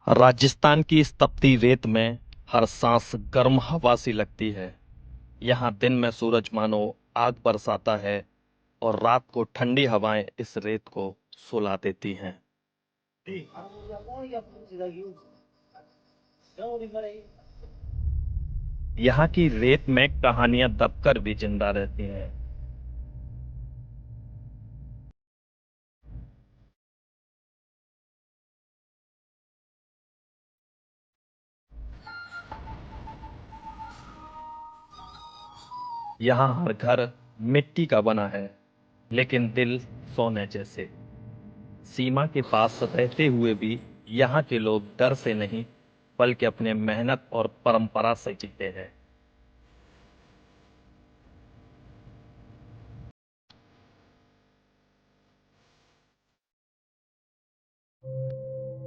राजस्थान की इस तपती रेत में हर सांस गर्म हवा सी लगती है। यहाँ दिन में सूरज मानो आग बरसाता है और रात को ठंडी हवाएं इस रेत को सुला देती हैं। यहाँ की रेत में कहानियां दबकर भी जिंदा रहती हैं। यहाँ हर घर मिट्टी का बना है, लेकिन दिल सोने जैसे। सीमा के पास रहते हुए भी यहाँ के लोग डर से नहीं, बल्कि अपने मेहनत और परंपरा से जीते हैं।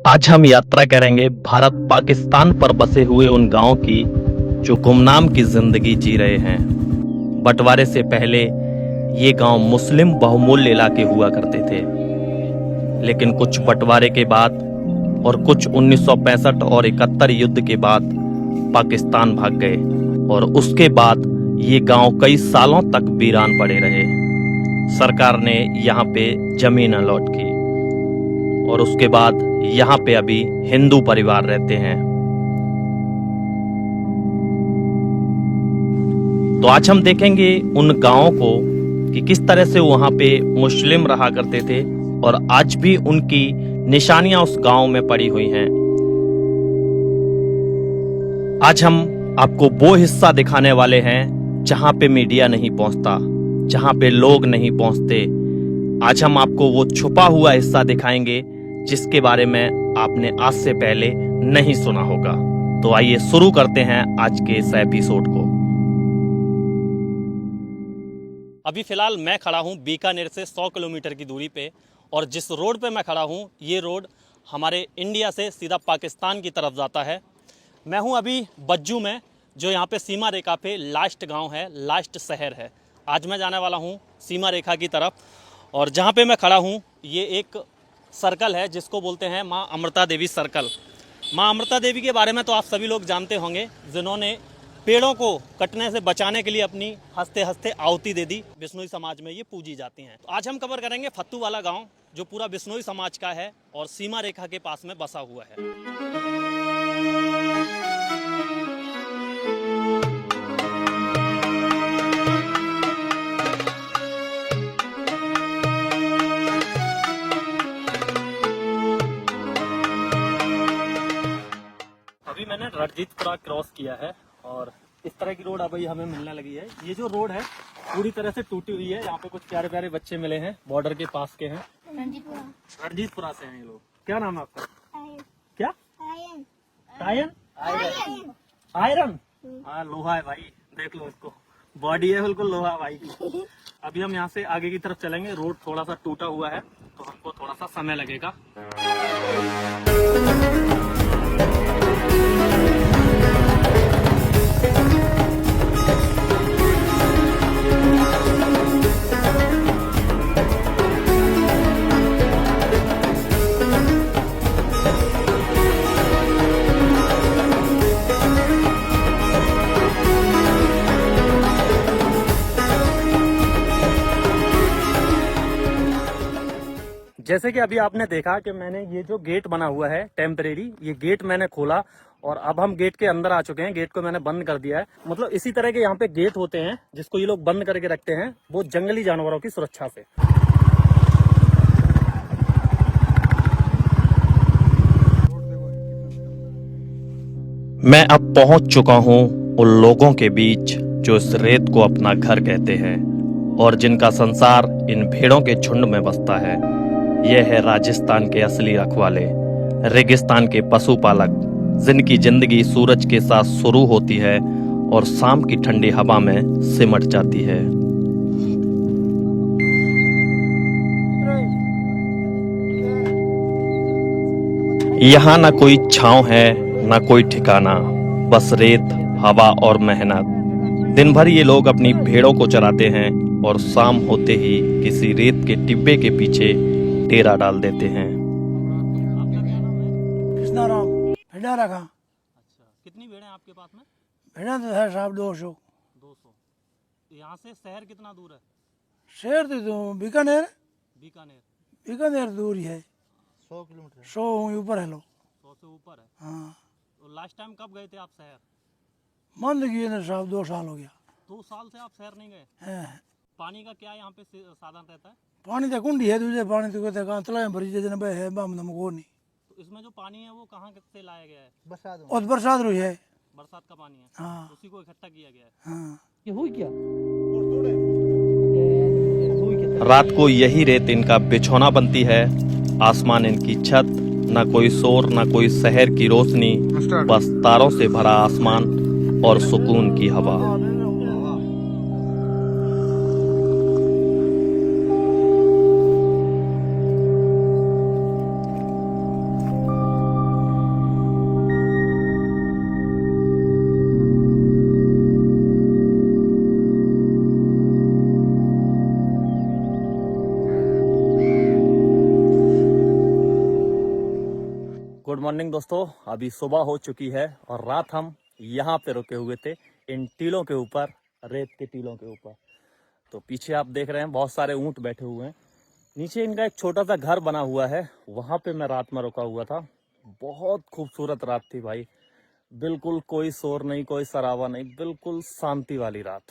आज हम यात्रा करेंगे भारत पाकिस्तान पर बसे हुए उन गांवों की जो गुमनाम की जिंदगी जी रहे हैं। बंटवारे से पहले ये गांव मुस्लिम बहुमूल्य इलाके हुआ करते थे, लेकिन कुछ बंटवारे के बाद और कुछ 1965 और 71 युद्ध के बाद पाकिस्तान भाग गए और उसके बाद ये गांव कई सालों तक वीरान पड़े रहे। सरकार ने यहाँ पे जमीन अलॉट की और उसके बाद यहाँ पे अभी हिंदू परिवार रहते हैं। तो आज हम देखेंगे उन गांवों को कि किस तरह से वहां पे मुस्लिम रहा करते थे और आज भी उनकी निशानियां उस गांव में पड़ी हुई हैं। आज हम आपको वो हिस्सा दिखाने वाले हैं जहां पे मीडिया नहीं पहुंचता, जहां पे लोग नहीं पहुंचते। आज हम आपको वो छुपा हुआ हिस्सा दिखाएंगे जिसके बारे में आपने आज से पहले नहीं सुना होगा। तो आइए शुरू करते हैं आज के इस एपिसोड को। अभी फिलहाल मैं खड़ा हूं बीकानेर से 100 किलोमीटर की दूरी पे, और जिस रोड पे मैं खड़ा हूं ये रोड हमारे इंडिया से सीधा पाकिस्तान की तरफ जाता है। मैं हूं अभी बज्जू में, जो यहाँ पे सीमा रेखा पे लास्ट गांव है, लास्ट शहर है। आज मैं जाने वाला हूं सीमा रेखा की तरफ, और जहाँ पे मैं खड़ा हूं ये एक सर्कल है जिसको बोलते हैं माँ अमृता देवी सर्कल। माँ अमृता देवी के बारे में तो आप सभी लोग जानते होंगे, जिन्होंने पेड़ों को कटने से बचाने के लिए अपनी हंसते हंसते आहुति दे दी। बिश्नोई समाज में ये पूजी जाती हैं। तो आज हम कवर करेंगे फत्तू वाला गांव, जो पूरा बिश्नोई समाज का है और सीमा रेखा के पास में बसा हुआ है। अभी मैंने रणजीतपुरा क्रॉस किया है और इस तरह की रोड अभी हमें मिलने लगी है। ये जो रोड है पूरी तरह से टूटी हुई है। यहाँ पे कुछ प्यारे प्यारे बच्चे मिले हैं, बॉर्डर के पास के हैं। रणजीतपुरा से हैं ये लोग। क्या नाम है आपका? क्या? आयरन। आयरन। हाँ, लोहा है भाई, देख लो इसको, बॉडी है बिल्कुल लोहा भाई की। अभी हम यहाँ से आगे की तरफ चलेंगे। रोड थोड़ा सा टूटा हुआ है तो हमको थोड़ा सा समय लगेगा। जैसे कि अभी आपने देखा कि मैंने ये जो गेट बना हुआ है टेम्परेरी, ये गेट मैंने खोला और अब हम गेट के अंदर आ चुके हैं। गेट को मैंने बंद कर दिया है। मतलब इसी तरह के यहाँ पे गेट होते हैं जिसको ये लोग बंद करके रखते हैं, वो जंगली जानवरों की सुरक्षा से। मैं अब पहुंच चुका हूं उन लोगों के बीच जो इस रेत को अपना घर कहते हैं और जिनका संसार इन भेड़ों के झुंड में बसता है। यह है राजस्थान के असली रखवाले, रेगिस्तान के पशुपालक, जिनकी जिंदगी सूरज के साथ शुरू होती है और शाम की ठंडी हवा में सिमट जाती है। यहाँ ना कोई छांव है, ना कोई ठिकाना, बस रेत, हवा और मेहनत। दिन भर ये लोग अपनी भेड़ों को चराते हैं और शाम होते ही किसी रेत के टिब्बे के पीछे डेरा डाल देते हैं। कृष्णाराम भेड़ा रखा। अच्छा, कितनी भेड़ें आपके पास में? भेड़ा तो है साहब 200। 200। यहाँ से शहर कितना दूर है? शहर तो बीकानेर, बीकानेर बीकानेर दूर ही है, 100 किलोमीटर 100 ऊपर है लो। 100 से ऊपर है। हाँ तो लास्ट टाइम कब गए थे आप शहर? बंद किए ना साहब, 2 साल हो गया 2 साल से आप शहर नहीं गए? है। पानी का क्या यहाँ पे साधन रहता है? पानी तो कुंडी है दूसरे, पानी तो कहते कहाँ तलाए भरी जन बह है बम दम को नहीं। तो इसमें जो पानी है वो कहाँ से लाया गया है? बरसात में। और बरसात रुई है। बरसात का पानी है, हाँ उसी को इकट्ठा किया गया है। हाँ। ये हुई क्या? रात को यही रेत इनका बिछौना बनती है, आसमान इनकी छत, ना कोई शोर ना कोई शहर की रोशनी, बस तारों से भरा आसमान और सुकून की हवा। गुड मॉर्निंग दोस्तों, अभी सुबह हो चुकी है और रात हम यहाँ पे रुके हुए थे इन टीलों के ऊपर, रेत के टीलों के ऊपर। तो पीछे आप देख रहे हैं बहुत सारे ऊंट बैठे हुए हैं। नीचे इनका एक छोटा सा घर बना हुआ है, वहाँ पे मैं रात में रुका हुआ था। बहुत खूबसूरत रात थी भाई, बिल्कुल कोई शोर नहीं, कोई शराबा नहीं, बिल्कुल शांति वाली रात।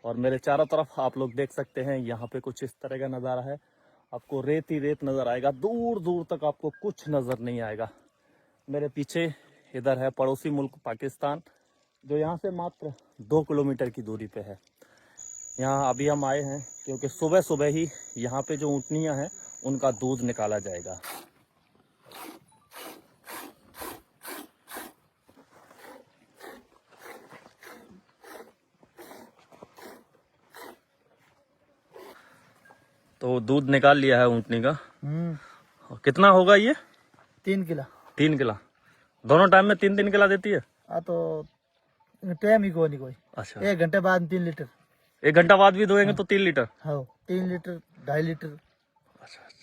और मेरे चारों तरफ आप लोग देख सकते हैं, यहाँ पे कुछ इस तरह का नज़ारा है। आपको रेत ही रेत नज़र आएगा, दूर दूर तक आपको कुछ नज़र नहीं आएगा। मेरे पीछे इधर है पड़ोसी मुल्क पाकिस्तान, जो यहाँ से मात्र 2 किलोमीटर की दूरी पे है। यहाँ अभी हम आए हैं क्योंकि सुबह सुबह ही यहाँ पे जो ऊँटनियाँ हैं उनका दूध निकाला जाएगा। तो दूध निकाल लिया है ऊँटनी का। कितना होगा ये? 3 किलो। 3 किला। दोनों टाइम में 3-3 किला देती है? तो टाइम ही कोई नहीं कोई। अच्छा, 1 घंटे बाद 3 लीटर। 1 घंटा बाद भी दोएंगे तो 3 लीटर? हाँ 3 लीटर 2.5 लीटर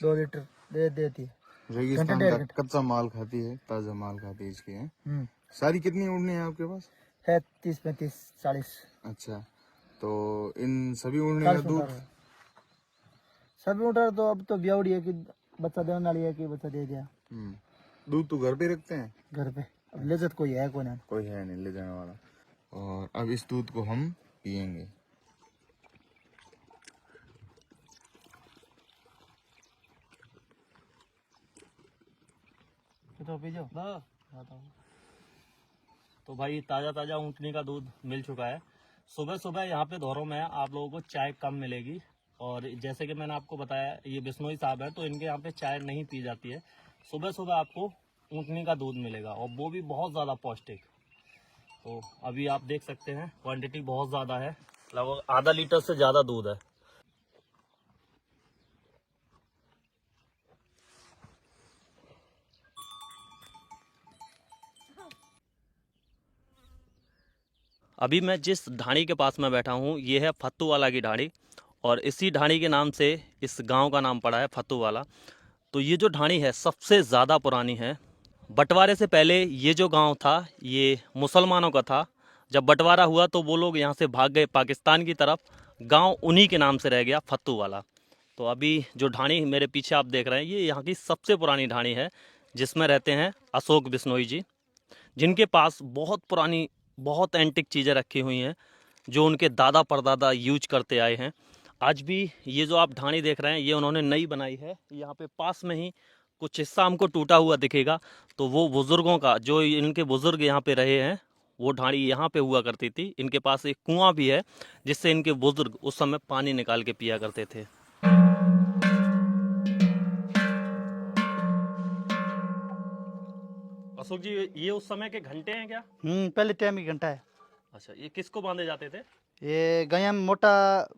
2 लीटर देती है। रेगिस्तान डेढ़ का घंटे। कच्चा माल खाती है, ताजा माल खाती है इसकी है। हम्म। सारी कितनी ऊँटनी है आपके पास? है 30 35 40। अच्छा, तो इन सभी ऊँटनी का 40 दूध ऊँटर है। सभी ऊँटर तो अब तो ब्यावड़ी है कि बच्चा देने वाली है कि बच्चा दे दिया दूध तो घर पे रखते हैं? घर पे। अब लिज्जत कोई है कोई ना। कोई है नहीं ले जाने वाला। और अब इस दूध को हम पियेंगे। तो पी जाओ। तो भाई ताज़ा ताज़ा ऊँटनी का दूध मिल चुका है। सुबह सुबह यहाँ पे दौरों में आप लोगों को चाय कम मिलेगी, और जैसे कि मैंने आपको बताया ये बिश्नोई साहब है, तो इनके यहाँ पे चाय नहीं पी जाती है। सुबह सुबह आपको ऊँटनी का दूध मिलेगा, और वो भी बहुत ज़्यादा पौष्टिक। तो अभी आप देख सकते हैं क्वांटिटी बहुत ज़्यादा है, लगभग आधा लीटर से ज़्यादा दूध है। अभी मैं जिस ढाणी के पास में बैठा हूँ ये है फत्तूवाला की ढाणी, और इसी ढाणी के नाम से इस गांव का नाम पड़ा है फत्तूवाला। तो ये जो ढाणी है सबसे ज़्यादा पुरानी है। बंटवारे से पहले ये जो गांव था ये मुसलमानों का था। जब बंटवारा हुआ तो वो लोग यहाँ से भाग गए पाकिस्तान की तरफ, गांव उन्हीं के नाम से रह गया फत्तूवाला। तो अभी जो ढाणी मेरे पीछे आप देख रहे हैं ये यहाँ की सबसे पुरानी ढाणी है, जिसमें रहते हैं अशोक बिश्नोई जी, जिनके पास बहुत पुरानी बहुत एंटिक चीज़ें रखी हुई हैं जो उनके दादा परदादा यूज करते आए हैं। आज भी ये जो आप ढाणी देख रहे हैं ये उन्होंने नई बनाई है। यहाँ पे पास में ही कुछ हिस्सा हमको टूटा हुआ दिखेगा, तो वो बुज़ुर्गों का, जो इनके बुज़ुर्ग यहाँ पे रहे हैं, वो ढाणी यहाँ पे हुआ करती थी। इनके पास एक कुआं भी है जिससे इनके बुज़ुर्ग उस समय पानी निकाल के पिया करते थे। अशोक जी ये उस समय के घंटे हैं क्या? पहले टाइम ही घंटा है। अच्छा, ये किसको बांधे जाते थे? ये गया में मोटा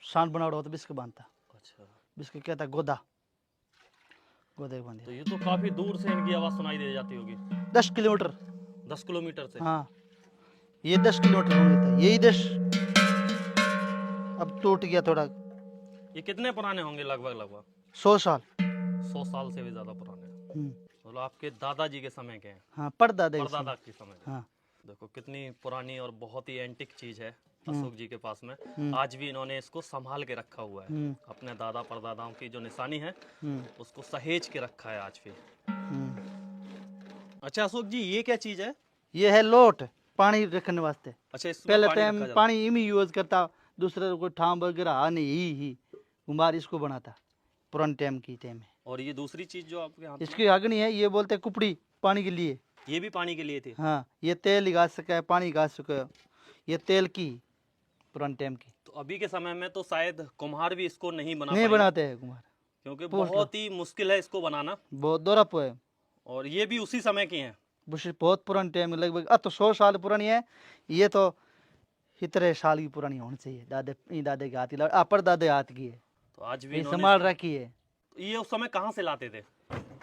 सांड बना होता बिस्क बांधता। अच्छा, बिस्क कहता गोदा, गोदे बांधे। तो ये तो काफी दूर से इनकी आवाज सुनाई दे जाती होगी। 10 किलोमीटर। 10 किलोमीटर से? हाँ ये 10 किलोमीटर हो गया था, यही 10 अब टूट गया थोड़ा। ये कितने पुराने होंगे? लगभग 100 साल। 100 साल से भी ज्यादा पुराने। मतलब आपके दादाजी के समय के हैं, हाँ, परदादा के परदादा समय। के समय के। हाँ। देखो कितनी पुरानी और बहुत ही एंटिक चीज है अशोक जी के पास में। आज भी इन्होंने इसको संभाल के रखा हुआ है। अपने दादा परदादाओं की जो निशानी है उसको सहेज के रखा है आज भी। अच्छा अशोक जी, ये क्या चीज है? ये है लोट, पानी रखने वास्ते। अच्छा, इसमें पहले पानी टाइम रखा जाता पानी इमी यूज करता, दूसरे को ठाम वगैरह आ नहीं, ही कुमार इसको बनाता पुराने टाइम की टाइम में। और ये दूसरी चीज जो आपके हाथ में, इसकी अग्नि है, ये बोलते हैं कुपड़ी, पानी के लिए। ये भी पानी के लिए थी? हाँ, ये तेल गा सका है, पानी गा सका है। ये तेल की पुराने टाइम की। तो अभी के समय में तो शायद कुम्हार भी इसको नहीं बना नहीं पाएंगे, बनाते हैं कुमार, क्योंकि बहुत ही मुश्किल है इसको बनाना। बहुत दौरा पे है। और ये भी उसी समय की हैं। बहुत पुराने टाइम, लगभग अब तो 100 साल पुरानी है। ये तो इतने साल की पुरानी होनी चाहिए। दादे के हाथ की, परदादे हाथ की है, तो आज भी ये इन्होंने संभाल रखी है। ये उस समय कहाँ से लाते थे?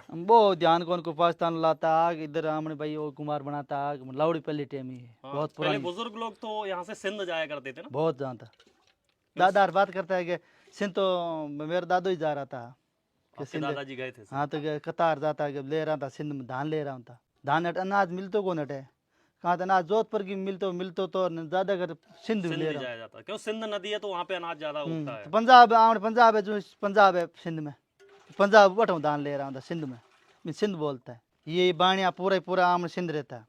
वो ध्यान कौन को पाकिस्तान लाता, इधर आमने भाई वो कुमार बनाता, लाउड़ी पहले टाइम ही है। हाँ, बहुत पहले पुरानी, बुजुर्ग लोग तो यहाँ से सिंध जाया करते थे ना। बहुत जानता। दादा बात करता है कि सिंध तो मेरा दादो ही जा रहा था कि आपके दादाजी गए थे? हाँ, तो कतार जाता कि ले रहा था, सिंध में धान ले रहा था। धान अनाज मिलतो को नटे, कहाँ अनाज जोधपुर की मिलतो तो ज्यादा कर सिंध में सिंध ले भी रहा। जाया जाता है, क्यों? सिंध नदी है तो वहाँ पे अनाज ज्यादा उगता है। पंजाब पंजाब है, जो पंजाब है सिंध में, पंजाब बटो धान ले रहा था सिंध में, सिंध बोलता है। ये बाणिया पूरा आम सिंध रहता है।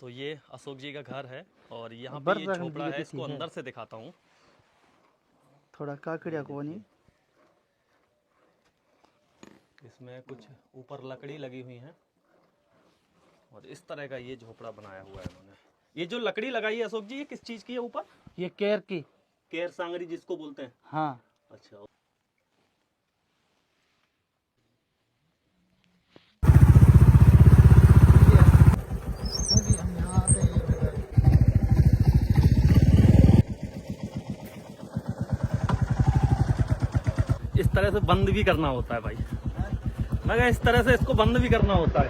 तो ये अशोक जी का घर है और यहाँ पे ये झोपड़ा है, इसको अंदर से दिखाता हूँ। थोड़ा काकड़िया को नहीं, इसमें कुछ ऊपर लकड़ी लगी हुई है और इस तरह का ये झोपड़ा बनाया हुआ है इन्होंने। ये जो लकड़ी लगाई है अशोक जी, ये किस चीज की है ऊपर? ये केर की, केर सांगरी जिसको बोलते हैं। हाँ। अच्छा, इस तरह से बंद भी करना होता है भाई। मैं कहा इस तरह से इसको बंद भी करना होता है।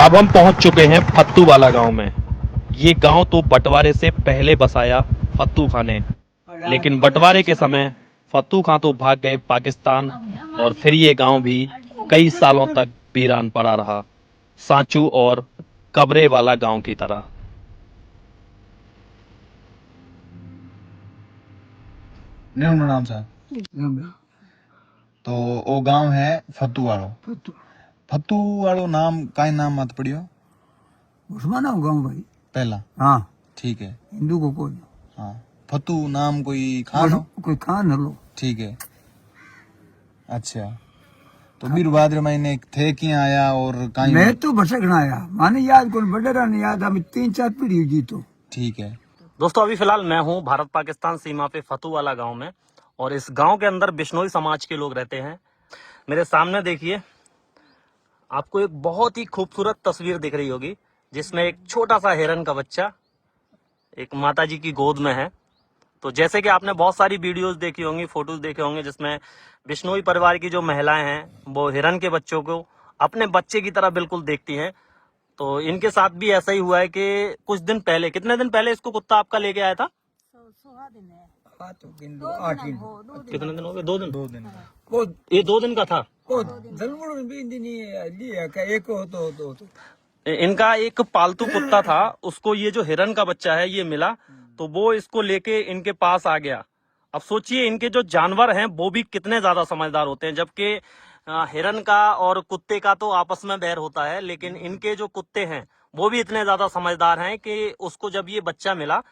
अब हम पहुंच चुके हैं फत्तू वाला गांव में। ये गांव तो बंटवारे से पहले बसाया फत्तू खां ने, लेकिन बंटवारे के समय फत्तू खां तो भाग गए पाकिस्तान और फिर ये गांव भी कई सालों तक वीरान पड़ा रहा, सांचू और कबरे वाला गांव की तरह। नाम सा तो वो गांव है फत्तू वालो। फत्तू वालो नाम काई नाम मत पड़ियो? उस्मान गाँव भाई पहला। हाँ, ठीक है। हिंदू को कोई हाँ, फत्तू नाम कोई खान हो? कोई खान लो। ठीक है। अच्छा, तो बीर भाद्र महीने थे कि आया और काई? मैं तो भटकना आया, माने याद कौन बडेरा नहीं याद, अभी 3-4 पीढ़ी जी तो। ठीक है। दोस्तों अभी फिलहाल मैं हूँ भारत पाकिस्तान सीमा पे फत्तू वाला गांव में और इस गांव के अंदर बिश्नोई समाज के लोग रहते हैं। मेरे सामने देखिए, आपको एक बहुत ही खूबसूरत तस्वीर दिख रही होगी जिसमें एक छोटा सा हिरन का बच्चा एक माताजी की गोद में है। तो जैसे कि आपने बहुत सारी वीडियोस देखी होंगी, फोटोज देखे होंगे जिसमें बिश्नोई परिवार की जो महिलाएं हैं वो हिरन के बच्चों को अपने बच्चे की तरह बिल्कुल देखती हैं। तो इनके साथ भी ऐसा ही हुआ है कि कुछ दिन पहले, कितने दिन पहले इसको कुत्ता आपका लेके आया था? कितने दिन हो गए? 2 दिन। 2 दिन। ये 2 दिन का था। इनका एक पालतू कुत्ता था, उसको ये जो हिरन का बच्चा है ये मिला, तो वो इसको लेके इनके पास आ गया। अब सोचिए इनके जो जानवर हैं वो भी कितने ज्यादा समझदार होते हैं, जबकि हिरन का और कुत्ते का तो आपस में बैर होता है, लेकिन इनके जो कुत्ते हैं वो भी इतने ज्यादा समझदार हैं कि उसको जब ये बच्चा मिला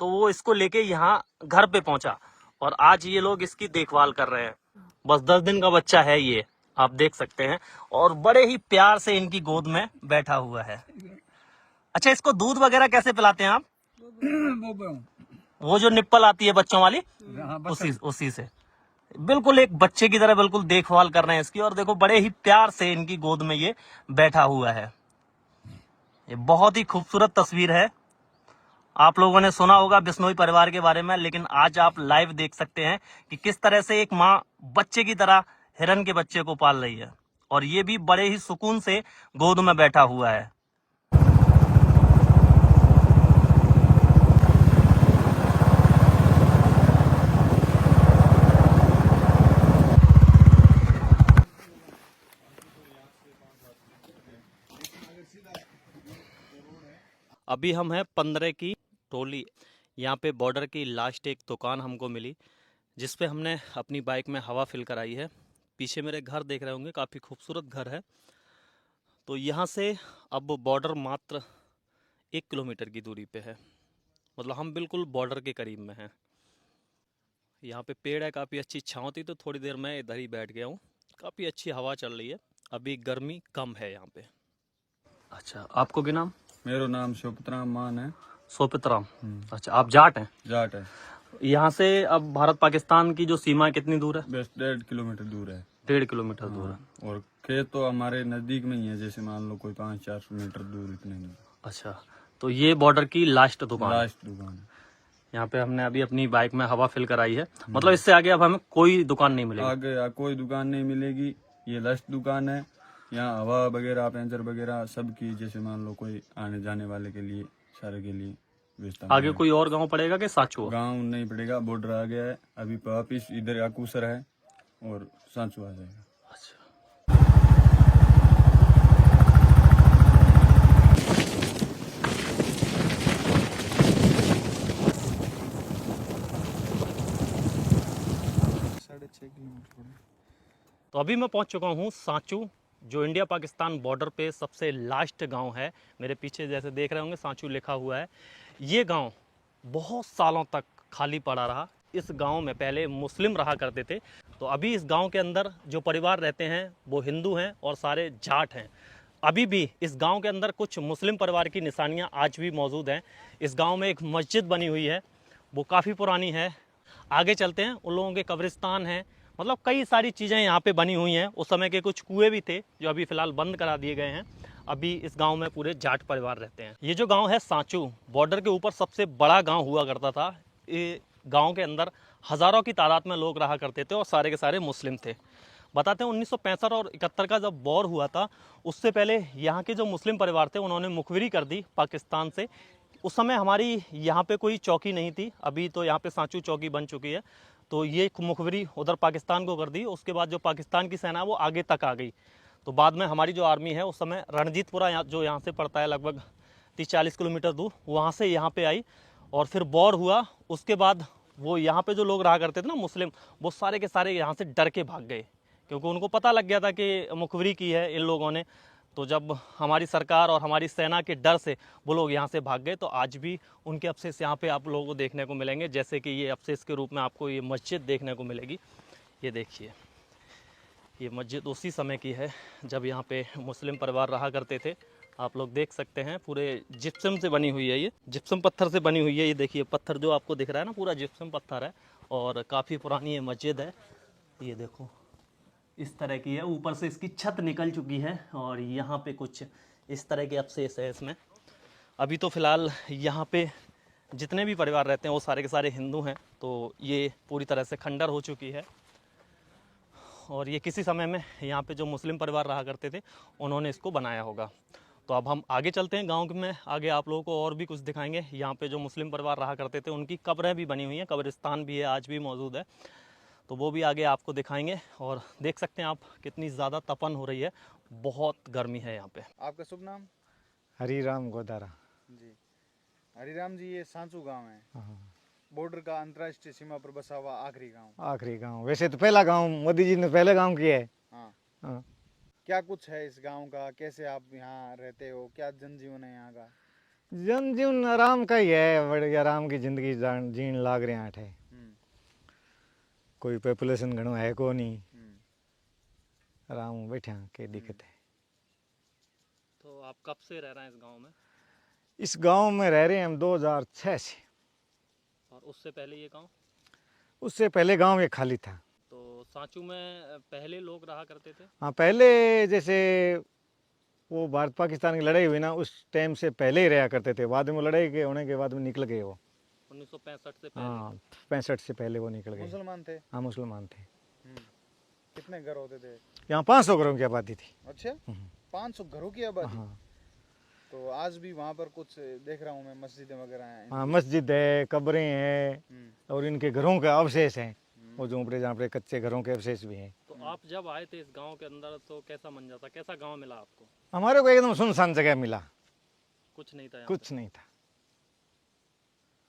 तो वो इसको लेके यहाँ घर पे पहुंचा और आज ये लोग इसकी देखभाल कर रहे हैं। बस 10 दिन का बच्चा है ये, आप देख सकते हैं, और बड़े ही प्यार से इनकी गोद में बैठा हुआ है। अच्छा, इसको दूध वगैरह कैसे पिलाते हैं आप? वो जो निप्पल आती है बच्चों वाली, उसी से बिल्कुल एक बच्चे की तरह बिल्कुल देखभाल कर रहे हैं इसकी। और देखो बड़े ही प्यार से इनकी गोद में ये बैठा हुआ है। ये बहुत ही खूबसूरत तस्वीर है। आप लोगों ने सुना होगा बिश्नोई परिवार के बारे में, लेकिन आज आप लाइव देख सकते हैं कि किस तरह से एक माँ बच्चे की तरह हिरन के बच्चे को पाल रही है, और ये भी बड़े ही सुकून से गोद में बैठा हुआ है। अभी हम हैं 15 की टोली। यहाँ पे बॉर्डर की लास्ट एक दुकान हमको मिली जिस पे हमने अपनी बाइक में हवा फिल कराई है। पीछे मेरे घर देख रहे होंगे, काफ़ी खूबसूरत घर है। तो यहाँ से अब बॉर्डर मात्र 1 किलोमीटर की दूरी पे है, मतलब हम बिल्कुल बॉर्डर के करीब में हैं। यहाँ पे पेड़ है, काफ़ी अच्छी छाँव थी, तो थोड़ी देर मैं इधर ही बैठ गया हूँ। काफ़ी अच्छी हवा चल रही है, अभी गर्मी कम है यहाँ पे। अच्छा, आपको क्या नाम? मेरो नाम शिवपुतराम मान है। सोपितराम। अच्छा, आप जाट हैं? जाट है। यहाँ से अब भारत पाकिस्तान की जो सीमा है कितनी दूर है? बस 1.5 किलोमीटर दूर है। 1.5 किलोमीटर दूर है। और खेत तो हमारे नजदीक में ही है, जैसे मान लो कोई 5-4 मीटर दूर, इतने में। अच्छा, तो ये बॉर्डर की लास्ट दुकान है। लास्ट दुकान है। यहाँ पे हमने अभी अपनी बाइक में हवा फिल कराई है, मतलब इससे आगे अब हमें कोई दुकान नहीं मिलेगी। आगे कोई दुकान नहीं मिलेगी, ये लास्ट दुकान है। यहाँ हवा वगैरह, पैंचर वगैरह सब की, जैसे मान लो कोई आने जाने वाले के लिए, सारे के लिए बेचता। आगे कोई और गांव पड़ेगा कि सांचू? गांव नहीं पड़ेगा, बॉर्डर आ गया है। अभी वापिस इधर अकूसर है और सांचू आ जाएगा। तो अभी मैं पहुंच चुका हूं सांचू, जो इंडिया पाकिस्तान बॉर्डर पे सबसे लास्ट गांव है। मेरे पीछे जैसे देख रहे होंगे सांचू लिखा हुआ है। ये गांव बहुत सालों तक खाली पड़ा रहा। इस गांव में पहले मुस्लिम रहा करते थे, तो अभी इस गांव के अंदर जो परिवार रहते हैं वो हिंदू हैं और सारे जाट हैं। अभी भी इस गांव के अंदर कुछ मुस्लिम परिवार की निशानियां आज भी मौजूद हैं। इस गांव में एक मस्जिद बनी हुई है, वो काफ़ी पुरानी है। आगे चलते हैं, उन लोगों के कब्रिस्तान हैं, मतलब कई सारी चीज़ें यहाँ पे बनी हुई हैं। उस समय के कुछ कुएं भी थे जो अभी फ़िलहाल बंद करा दिए गए हैं। अभी इस गांव में पूरे जाट परिवार रहते हैं। ये जो गांव है सांचू, बॉर्डर के ऊपर सबसे बड़ा गांव हुआ करता था। ये गांव के अंदर हज़ारों की तादाद में लोग रहा करते थे और सारे के सारे मुस्लिम थे। बताते हैं 1965 और 71 का जब वॉर हुआ था, उससे पहले यहाँ के जो मुस्लिम परिवार थे उन्होंने मुखबिरी कर दी पाकिस्तान से। उस समय हमारी यहाँ पे कोई चौकी नहीं थी, अभी तो यहाँ पे सांचू चौकी बन चुकी है। तो ये मुखबिरी उधर पाकिस्तान को कर दी। उसके बाद जो पाकिस्तान की सेना वो आगे तक आ गई। तो बाद में हमारी जो आर्मी है उस समय रणजीतपुरा, जो यहाँ से पड़ता है लगभग 30-40 किलोमीटर दूर, वहाँ से यहाँ पे आई। और फिर वॉर हुआ, उसके बाद वो यहाँ पे जो लोग रहा करते थे ना मुस्लिम, वो सारे के सारे यहाँ से डर के भाग गए, क्योंकि उनको पता लग गया था कि मुखबिरी की है इन लोगों ने। तो जब हमारी सरकार और हमारी सेना के डर से वो लोग यहाँ से भाग गए, तो आज भी उनके अवशेष यहाँ पे आप लोगों को देखने को मिलेंगे। जैसे कि ये अवशेष के रूप में आपको ये मस्जिद देखने को मिलेगी। ये देखिए, ये मस्जिद उसी समय की है जब यहाँ पे मुस्लिम परिवार रहा करते थे। आप लोग देख सकते हैं, पूरे जिप्सम से बनी हुई है, ये जिप्सम पत्थर से बनी हुई है। ये देखिए पत्थर जो आपको दिख रहा है ना, पूरा जिप्सम पत्थर है और काफ़ी पुरानी ये मस्जिद है। ये देखो इस तरह की है, ऊपर से इसकी छत निकल चुकी है और यहाँ पे कुछ इस तरह के अवशेष है इसमें। अभी तो फ़िलहाल यहाँ पे जितने भी परिवार रहते हैं वो सारे के सारे हिंदू हैं, तो ये पूरी तरह से खंडर हो चुकी है। और ये किसी समय में यहाँ पे जो मुस्लिम परिवार रहा करते थे उन्होंने इसको बनाया होगा। तो अब हम आगे चलते हैं गांव में, आगे आप लोगों को और भी कुछ दिखाएंगे। यहाँ पे जो मुस्लिम परिवार रहा करते थे उनकी कब्रें भी बनी हुई हैं, कब्रिस्तान भी है, आज भी मौजूद है। तो वो भी आगे आपको दिखाएंगे। और देख सकते हैं आप कितनी ज़्यादा तपन हो रही है, बहुत गर्मी है यहाँ पे। आपका शुभ नाम? हरिराम गोदारा। जी हरिराम जी, ये सांचू गांव है, बॉर्डर का अंतर्राष्ट्रीय सीमा पर बसा हुआ आखिरी गांव। आखिरी गांव, वैसे तो पहला गांव मोदी जी ने पहले गांव किया है। हाँ। हाँ। क्या कुछ है इस गांव का, कैसे आप यहाँ रहते हो, क्या जनजीवन है यहाँ का? जनजीवन आराम का ही है, बड़ी आराम की जिंदगी जीन लाग रहे हैं। है कोई पॉपुलेशन घणो है को नहीं, आराम बैठा के दिक्कत है। तो आप कब से रह रहे हैं इस गांव में? इस गांव में रह रहे हैं हम 2006 से। और उससे पहले ये गांव? उससे पहले गांव ये खाली था। तो सांचू में पहले लोग रहा करते थे? हाँ, पहले जैसे वो भारत पाकिस्तान की लड़ाई हुई ना, उस टाइम से पहले ही रहा करते थे। बाद में वो लड़ाई के होने के बाद में निकल गए वो। 1965 से पहले। हाँ, 65 से पहले वो निकल गए। मुसलमान थे। हाँ, मुसलमान थे। कितने घर होते थे? यहाँ 500 घरों की आबादी थी। अच्छा, 500 घरों की आबादी। हाँ तो आज भी वहाँ पर कुछ देख रहा हूँ मैं, मस्जिदें वगैरह हैं। हाँ, मस्जिद है, कब्रें हैं, और इनके घरों के अवशेष हैं। वो झोंपड़े झांपड़े कच्चे घरों के अवशेष भी हैं। तो आप जब आए थे इस गांव के अंदर तो कैसा मंजर था, कैसा गांव मिला आपको? हमारे को एकदम सुनसान जगह मिला, कुछ नहीं था यहाँ कुछ नहीं था।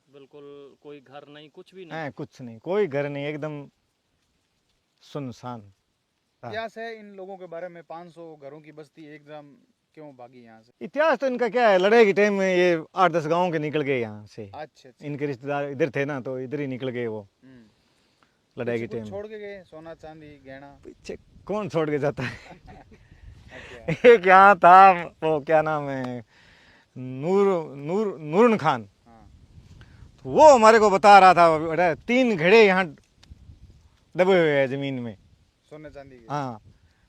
पे? बिल्कुल कोई घर नहीं, कुछ भी नहीं। है कुछ नहीं, कोई घर नहीं, एकदम सुनसान। इतिहास है इन लोगों के बारे में, 500 घरों की बस्ती एकदम क्यों भागी यहाँ से? इतिहास तो इनका क्या है, लड़ाई के टाइम में ये 8-10 गाँव के निकल गए यहाँ से। अच्छा अच्छा। इनके रिश्तेदार इधर थे ना, तो इधर ही निकल गए वो लड़ाई के कुछ टाइम में। छोड़ के गए, सोना चांदी गहना? पीछे कौन छोड़ के जाता है? अच्छा। एक यहाँ था, वो क्या नाम है, नूरन खान। हाँ। तो वो हमारे को बता रहा था, बेटा 3 घड़े यहाँ दबे हुए हैं जमीन में। सोने चांदी के? हाँ,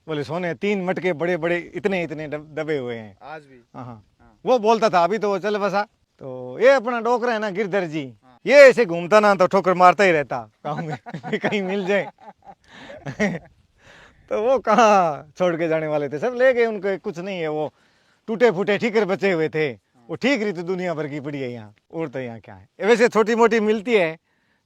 बोले सोने 3 मटके बड़े बड़े इतने इतने दबे हुए हैं आज भी? हाँ। हाँ। वो बोलता था, अभी तो वो चल बसा। तो ये अपना डोकरा है ना गिरधर जी, हाँ। ये ऐसे घूमता ना तो ठोकर मारता ही रहता गाँव में कहीं मिल जाए। तो वो कहाँ छोड़ के जाने वाले थे, सब ले गए उनको, कुछ नहीं है। वो टूटे फूटे ठीकर बचे हुए थे, वो ठीक रही तो दुनिया भर की पड़ी है यहाँ, और तो यहाँ क्या है। वैसे छोटी मोटी मिलती है,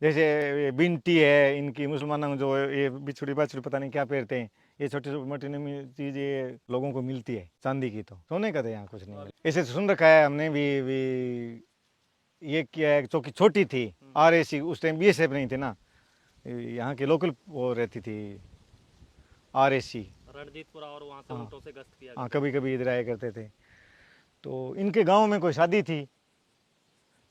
जैसे ये बिंटी है इनकी, मुसलमानों को जो ये बिछड़ी बाछड़ी पता नहीं क्या पहनते हैं, ये छोटी मोटी चीज ये लोगों को मिलती है। चांदी की तो, सोने का तो यहाँ कुछ नहीं। ऐसे सुन रखा है हमने भी ये क्या है, चौकी छोटी थी RAC, उस टाइम BSF नहीं थे ना, यहाँ के लोकल वो रहती थी RAC। रणजीतपुरा, और वहाँ से हाँ। ऊँटों से गश्त किया हाँ, कभी कभी इधर आया करते थे। तो इनके गांव में कोई शादी थी,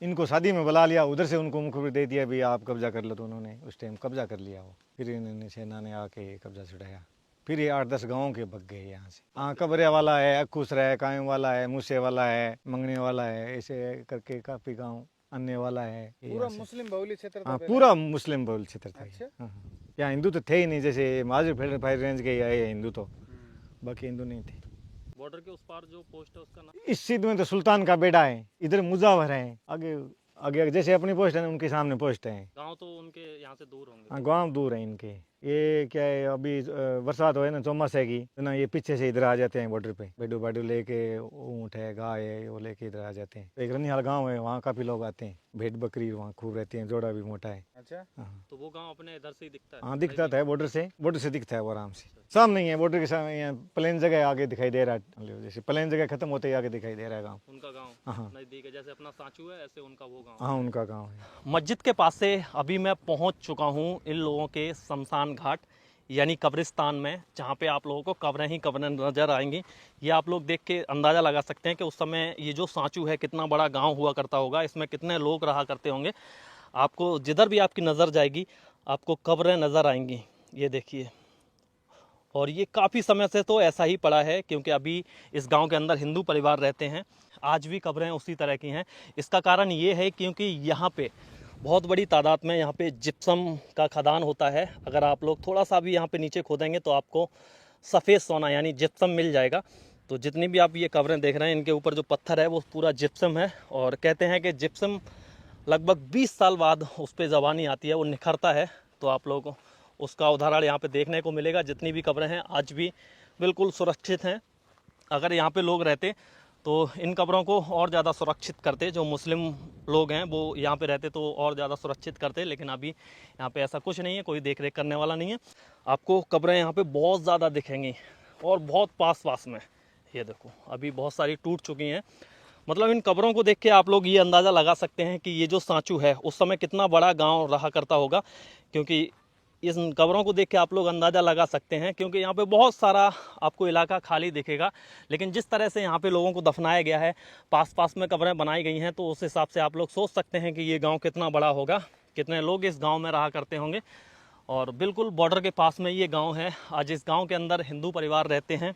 इनको शादी में बुला लिया, उधर से उनको मुखबिर दे दिया भी आप कब्जा कर लो। तो उन्होंने उस टाइम कब्जा कर लिया वो, फिर इन्होंने सेना ने आके कब्जा छुड़ाया। फिर ये 8-10 गाँव के भग गए यहाँ से। हाँ, कबरे वाला है, अक्खूसरा है, कायम वाला है, मूसे वाला है, मंगने वाला है, ऐसे करके काफ़ी गाँव अन्य वाला है। ये पूरा यहाँ से। मुस्लिम बहुली क्षेत्र था हाँ, पहले? पूरा मुस्लिम बहुल क्षेत्र था ये। अच्छा। हाँ, हाँ। यहाँ हिंदू तो थे ही नहीं, जैसे महाजर फायर रेंज के आए हैं हिंदू, तो बाकी हिंदू नहीं थे। बॉर्डर के उस पार जो पोस्ट है उसका नाम? इस सीध में तो सुल्तान का बेड़ा है, इधर मुजावर है, आगे आगे जैसे अपनी पोस्ट है ना, उनके सामने पोस्ट है। गांव तो उनके यहाँ से दूर होंगे। हाँ, गाँव दूर है इनके। ये क्या है, अभी बरसात हो है ना चौमासे की ना, ये पीछे से इधर आ जाते हैं बॉर्डर पे, बेडू बाडू लेके, ऊँट है, गाय है, वो लेके इधर आ जाते हैं। एक रनिहाल गाँव है, वहाँ काफी लोग आते हैं, भेड़ बकरी वहाँ खूब रहती है, जोड़ा भी मोटा है। अच्छा। हाँ तो वो गांव अपने इधर से ही दिखता है? हाँ, दिखता था बॉर्डर से दिखता है वो आराम से। सामने ही है बॉर्डर के सामने, यहाँ प्लेन जगह आगे दिखाई दे रहा है, जैसे प्लेन जगह खत्म होते ही आगे दिखाई दे रहा है गाँव। उनका गांव हाँ। नजदीक है, जैसे अपना सांचू है ऐसे उनका वो गांव। हाँ, उनका गाँव है। मस्जिद के पास से अभी मैं पहुंच चुका हूं इन लोगों के शमशान घाट यानी कब्रिस्तान में, जहां पे आप लोगों को कब्रें ही कब्रें नज़र आएंगी। ये आप लोग देख के अंदाज़ा लगा सकते हैं कि उस समय ये जो सांचू है कितना बड़ा गांव हुआ करता होगा, इसमें कितने लोग रहा करते होंगे। आपको जिधर भी आपकी नज़र जाएगी आपको कब्रें नज़र आएंगी, ये देखिए। और ये काफ़ी समय से तो ऐसा ही पड़ा है, क्योंकि अभी इस गांव के अंदर हिंदू परिवार रहते हैं, आज भी कब्रें उसी तरह की हैं। इसका कारण ये है क्योंकि यहाँ पे बहुत बड़ी तादाद में यहाँ पे जिप्सम का खदान होता है। अगर आप लोग थोड़ा सा भी यहाँ पे नीचे खोदेंगे तो आपको सफ़ेद सोना यानी जिप्सम मिल जाएगा। तो जितनी भी आप ये कब्रें देख रहे हैं, इनके ऊपर जो पत्थर है वो पूरा जिप्सम है, और कहते हैं कि जिप्सम लगभग 20 साल बाद उस पर ज़बानी आती है, वो निखरता है। तो आप लोगों को उसका उदाहरण यहाँ पे देखने को मिलेगा। जितनी भी कब्रें हैं आज भी बिल्कुल सुरक्षित हैं। अगर यहाँ पे लोग रहते तो इन कब्रों को और ज़्यादा सुरक्षित करते, जो मुस्लिम लोग हैं वो यहाँ पे रहते तो और ज़्यादा सुरक्षित करते, लेकिन अभी यहाँ पे ऐसा कुछ नहीं है, कोई देख रेख करने वाला नहीं है। आपको कब्रें यहाँ पे बहुत ज़्यादा दिखेंगी और बहुत पास में। ये देखो अभी बहुत सारी टूट चुकी हैं। मतलब इन कब्रों को देख के आप लोग ये अंदाज़ा लगा सकते हैं कि ये जो सांचू है उस समय कितना बड़ा गाँव रहा करता होगा, क्योंकि इस कब्रों को देख के आप लोग अंदाज़ा लगा सकते हैं। क्योंकि यहाँ पे बहुत सारा आपको इलाका खाली दिखेगा, लेकिन जिस तरह से यहाँ पे लोगों को दफनाया गया है, पास में कब्रें बनाई गई हैं, तो उस हिसाब से आप लोग सोच सकते हैं कि ये गांव कितना बड़ा होगा, कितने लोग इस गांव में रहा करते होंगे। और बिल्कुल बॉर्डर के पास में ये गाँव है। आज इस गाँव के अंदर हिंदू परिवार रहते हैं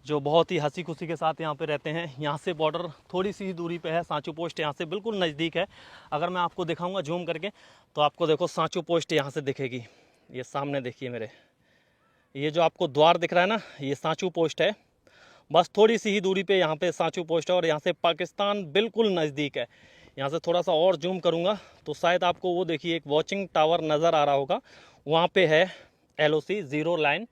जो बहुत ही हंसी खुशी के साथ यहाँ पे रहते हैं। यहाँ से बॉर्डर थोड़ी सी ही दूरी पे है, सांचू पोस्ट यहाँ से बिल्कुल नज़दीक है। अगर मैं आपको दिखाऊंगा जूम करके तो आपको देखो सांचू पोस्ट यहाँ से दिखेगी। ये सामने देखिए मेरे, ये जो आपको द्वार दिख रहा है ना, ये सांचू पोस्ट है। बस थोड़ी सी ही दूरी पे यहाँ पे सांचू पोस्ट है और यहाँ से पाकिस्तान बिल्कुल नज़दीक है। यहाँ से थोड़ा सा और जूम करूँगा तो शायद आपको वो देखिए एक वॉचिंग टावर नज़र आ रहा होगा, वहाँ पे है LOC 0 लाइन,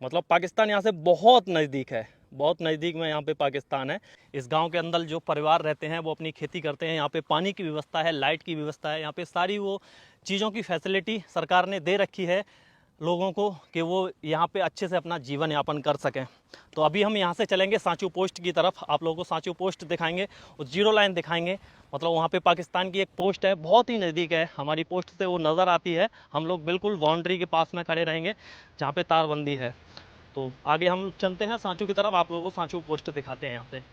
मतलब पाकिस्तान यहाँ से बहुत नज़दीक है, बहुत नज़दीक में यहाँ पे पाकिस्तान है। इस गांव के अंदर जो परिवार रहते हैं वो अपनी खेती करते हैं। यहाँ पे पानी की व्यवस्था है, लाइट की व्यवस्था है, यहाँ पे सारी वो चीज़ों की फैसिलिटी सरकार ने दे रखी है लोगों को कि वो यहाँ पे अच्छे से अपना जीवन यापन कर सकें। तो अभी हम यहाँ से चलेंगे सांचू पोस्ट की तरफ, आप लोगों को सांचू पोस्ट दिखाएंगे और 0 लाइन दिखाएंगे, मतलब वहाँ पे पाकिस्तान की एक पोस्ट है, बहुत ही नज़दीक है, हमारी पोस्ट से वो नज़र आती है। हम लोग बिल्कुल बाउंड्री के पास में खड़े रहेंगे जहाँ पे तारबंदी है। तो आगे हम चलते हैं सांचू की तरफ, आप लोगों को सांचू पोस्ट दिखाते हैं यहाँ से।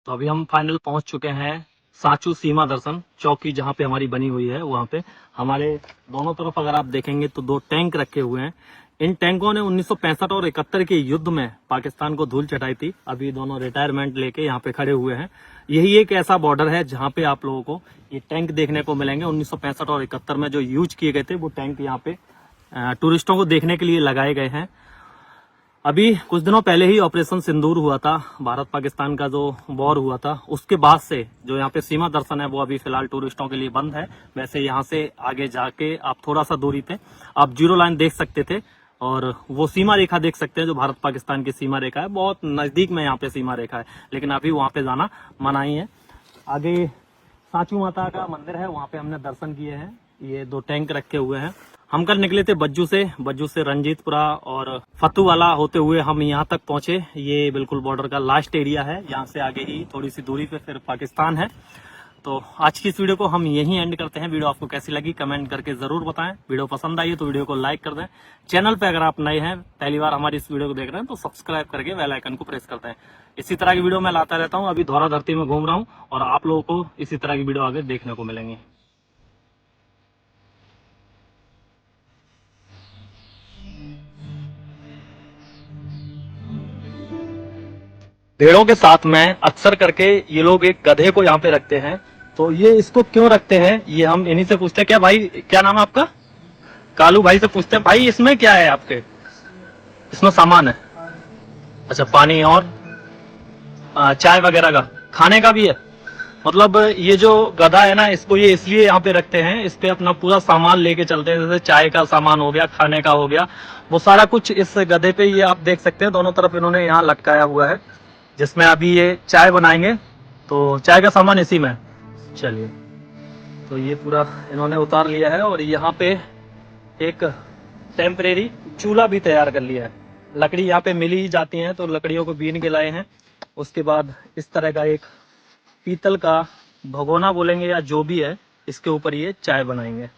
तो अभी हम फाइनल पहुंच चुके हैं सांचू सीमा दर्शन चौकी, जहां पे हमारी बनी हुई है। वहां पे हमारे दोनों तरफ अगर आप देखेंगे तो 2 टैंक रखे हुए हैं। इन टैंकों ने 1965 और 71 के युद्ध में पाकिस्तान को धूल चटाई थी। अभी दोनों रिटायरमेंट लेके यहाँ पे खड़े हुए हैं। यही एक ऐसा बॉर्डर है जहाँ पे आप लोगों को ये टैंक देखने को मिलेंगे। 1965 और 71 में जो यूज किए गए थे वो टैंक यहाँ पे टूरिस्टों को देखने के लिए लगाए गए हैं। अभी कुछ दिनों पहले ही ऑपरेशन सिंदूर हुआ था, भारत पाकिस्तान का जो वॉर हुआ था, उसके बाद से जो यहाँ पे सीमा दर्शन है वो अभी फिलहाल टूरिस्टों के लिए बंद है। वैसे यहाँ से आगे जाके आप थोड़ा सा दूरी पे आप 0 लाइन देख सकते थे और वो सीमा रेखा देख सकते हैं जो भारत पाकिस्तान की सीमा रेखा है, बहुत नजदीक में यहाँ पे सीमा रेखा है, लेकिन अभी वहाँ पे जाना मनाही है। आगे सांचू माता का मंदिर है, वहाँ पे हमने दर्शन किए हैं। ये 2 टैंक रखे हुए हैं। हम कल निकले थे बज्जू से रंजीतपुरा और फतूवाला होते हुए हम यहाँ तक पहुंचे। ये बिल्कुल बॉर्डर का लास्ट एरिया है, यहाँ से आगे ही थोड़ी सी दूरी पे फिर पाकिस्तान है। तो आज की इस वीडियो को हम यहीं एंड करते हैं। वीडियो आपको कैसी लगी कमेंट करके जरूर बताएं। वीडियो पसंद आई है तो वीडियो को लाइक कर दें। चैनल पे अगर आप नए हैं, पहली बार हमारी इस वीडियो को देख रहे हैं तो सब्सक्राइब करके बेल आइकन को प्रेस कर दें। इसी तरह की वीडियो मैं लाता रहता हूँ। अभी धौरा धरती में घूम रहा हूँ और आप लोगों को इसी तरह की वीडियो आगे देखने को मिलेंगी। भेड़ों के साथ में अक्सर करके ये लोग एक गधे को यहाँ पे रखते हैं। तो ये इसको क्यों रखते हैं ये हम इन्हीं से पूछते हैं। क्या भाई, क्या नाम है आपका? कालू भाई से पूछते हैं, भाई इसमें क्या है आपके? इसमें सामान है? अच्छा, पानी और चाय वगैरह का, खाने का भी है। मतलब ये जो गधा है ना, इसको ये इसलिए यहाँ पे रखते हैं, इस पे अपना पूरा सामान लेके चलते हैं। जैसे चाय का सामान हो गया, खाने का हो गया, वो सारा कुछ इस गधे पे ये आप देख सकते हैं। दोनों तरफ इन्होंने यहाँ लटकाया हुआ है, जिसमें अभी ये चाय बनाएंगे। तो चाय का सामान इसी में। चलिए, तो ये पूरा इन्होंने उतार लिया है और यहाँ पे एक टेम्परेरी चूल्हा भी तैयार कर लिया है। लकड़ी यहाँ पे मिल ही जाती है, तो लकड़ियों को बीन के लाए हैं। उसके बाद इस तरह का एक पीतल का भगोना बोलेंगे या जो भी है, इसके ऊपर ये चाय बनाएंगे।